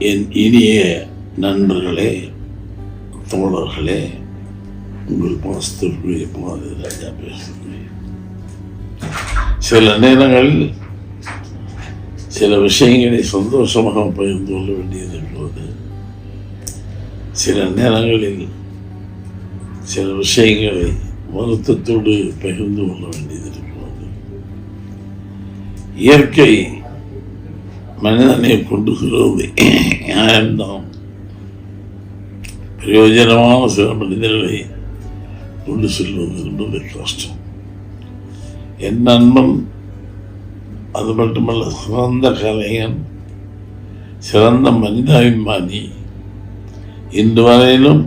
என் இனிய நண்பர்களே, தோழர்களே, உங்கள் பாஸ்தருடைய பாதை ராஜா பேசுகிறேன். சில நேரங்களில் சில விஷயங்களை சந்தோஷமாக பகிர்ந்து கொள்ள வேண்டியது. சில நேரங்களில் சில விஷயங்களை வருத்தத்தோடு பகிர்ந்து கொள்ள வேண்டியது இருக்கிறது. இயற்கை மனிதனை கொண்டு செல்வது நியாயம்தான். பிரயோஜனமான சில மனிதர்களை கொண்டு செல்வது என்பது கஷ்டம். என் நண்பன், அது மட்டுமல்ல, சிறந்த கலைஞன், சிறந்த மனிதாபிமானி, இன்று வரையிலும்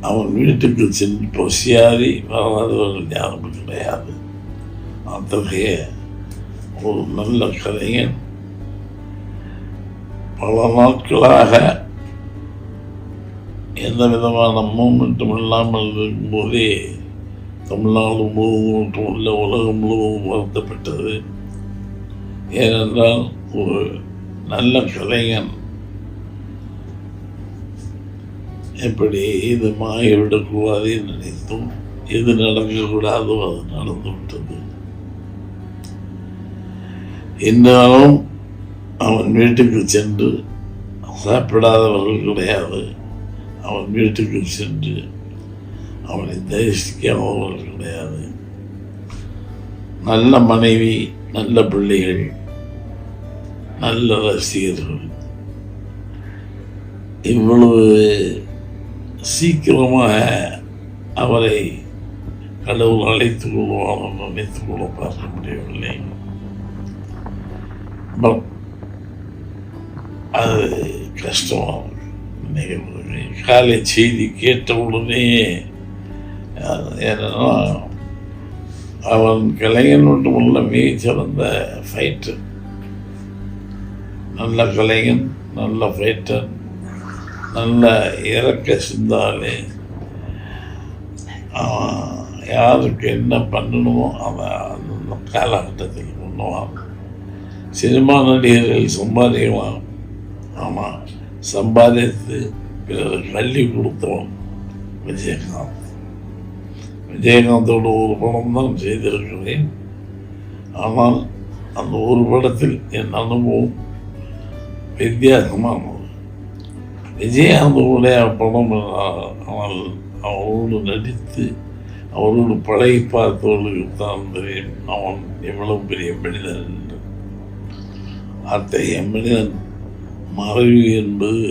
அவன் வீட்டுக்கு சென்று பசியாரி வராதவர்கள் யாரும் கிடையாது. அத்தகைய ஒரு நல்ல கலைஞன் பல நாட்களாக எந்த விதமான மூமெண்ட்டும் இல்லாமல் இருக்கும்போதே தமிழ்நாடு முழுவதும் மட்டுமல்ல உலகம் முழுவதும் வருத்தப்பட்டது. ஏனென்றால் ஒரு நல்ல கலைஞன் எப்படி இது மாறிவிடக்கூடாது நினைத்தும் எது நடக்கக்கூடாதோ அது நடந்து விட்டது. இருந்தாலும் அவன் வீட்டுக்கு சென்று சாப்பிடாதவர்கள் கிடையாது. அவன் வீட்டுக்கு சென்று அவனை தரிசிக்காதவர்கள் கிடையாது. நல்ல மனைவி, நல்ல பிள்ளைகள், நல்ல ரசிகர்கள். இவ்வளவு சீக்கிரமாக அவரை கடவுள் அழைத்துக் கொள்வார் நினைத்துக் கொள்ள பார்க்க முடியவில்லை. அது கஷ்டமாக நிகழ்வு. காலை செய்தி கேட்டவுடனே, ஏன்னா அவன் கலைஞன் மட்டுமல்ல, மிக சிறந்த ஃபைட்டர், நல்ல கலைஞன், நல்ல ஃபைட்டர், நல்ல இறக்க சிந்தாலே. யாருக்கு என்ன பண்ணணுமோ அவன் அந்த காலகட்டத்தில் பண்ணுவான். சினிமா நடிகர்கள் சம்பாதிக்கலாம், ஆமாம், சம்பாதித்து பிறகு கல்வி கொடுத்தவன் விஜயகாந்த். விஜயகாந்தோட ஒரு படம் தான் செய்திருக்கிறேன். ஆனால் அந்த ஒரு படத்தில் என் அனுபவம் வித்தியாசமானது. விஜயகாந்தோடைய படம், ஆனால் அவரோடு நடித்து அவரோடு பழகி பார்த்தவர்களுக்கு தான் தெரியும் அவன் எவ்வளவு பெரிய மனிதன் என்று. அத்தகைய மனிதன் மறைவு என்பது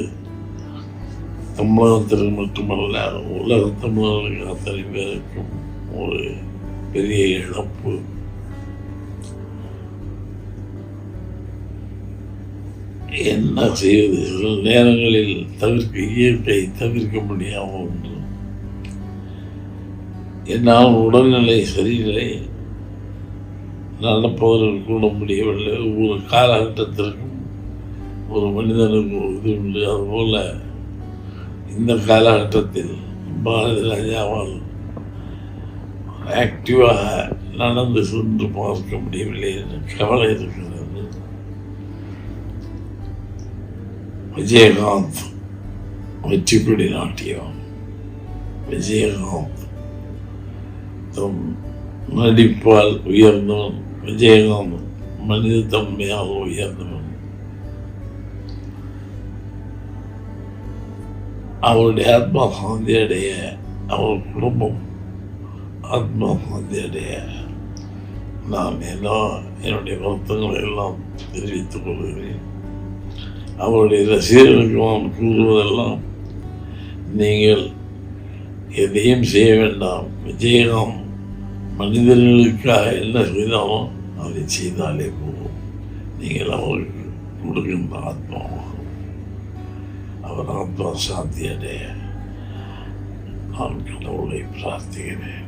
தமிழகத்திற்கு மட்டுமல்ல, உலக தமிழர்களுக்கு அத்தனை பேருக்கும் ஒரு பெரிய இழப்பு. என்ன செய்வது? சில நேரங்களில் இயற்கை தவிர்க்க முடியாமல் ஒன்று. என்னால் உடல்நிலை சரியில்லை, நடப்பவர்கள் கூட முடியவில்லை. ஒவ்வொரு காலகட்டத்திற்கும் ஒரு மனிதனுக்கு இது உண்டு. அதுபோல் இந்த காலகட்டத்தில் பாரதி ராஜாவால் ஆக்டிவாக நடந்து சென்று பார்க்க முடியவில்லை என்று கவலை இருக்கிறது. விஜயகாந்த் வெற்றிப்படி நாட்டியம். விஜயகாந்த் தம் நடிப்பால் உயர்ந்தவன். விஜயகாந்த் மனித தன்மையால் உயர்ந்தவன். அவருடைய ஆத்மா சாந்தி அடைய, அவர் குடும்பம் ஆத்மா சாந்தி அடைய நான் என்னுடைய வருத்தங்களை எல்லாம் தெரிவித்துக் கொள்கிறேன். அவருடைய ரசிகர்களுக்கு நான் கூறுவதெல்லாம், நீங்கள் எதையும் செய்ய வேண்டாம். விஜயகாந்த் மனிதர்களுக்காக என்ன செய்தாலும் அதை செய்தாலே போகும். நீங்கள் அவருக்கு கொடுக்கின்ற ஆத்மாவாகும். அவர் ஆத்மா சாந்தி அடைய நான் கடவுளை பிரார்த்திக்கிறேன்.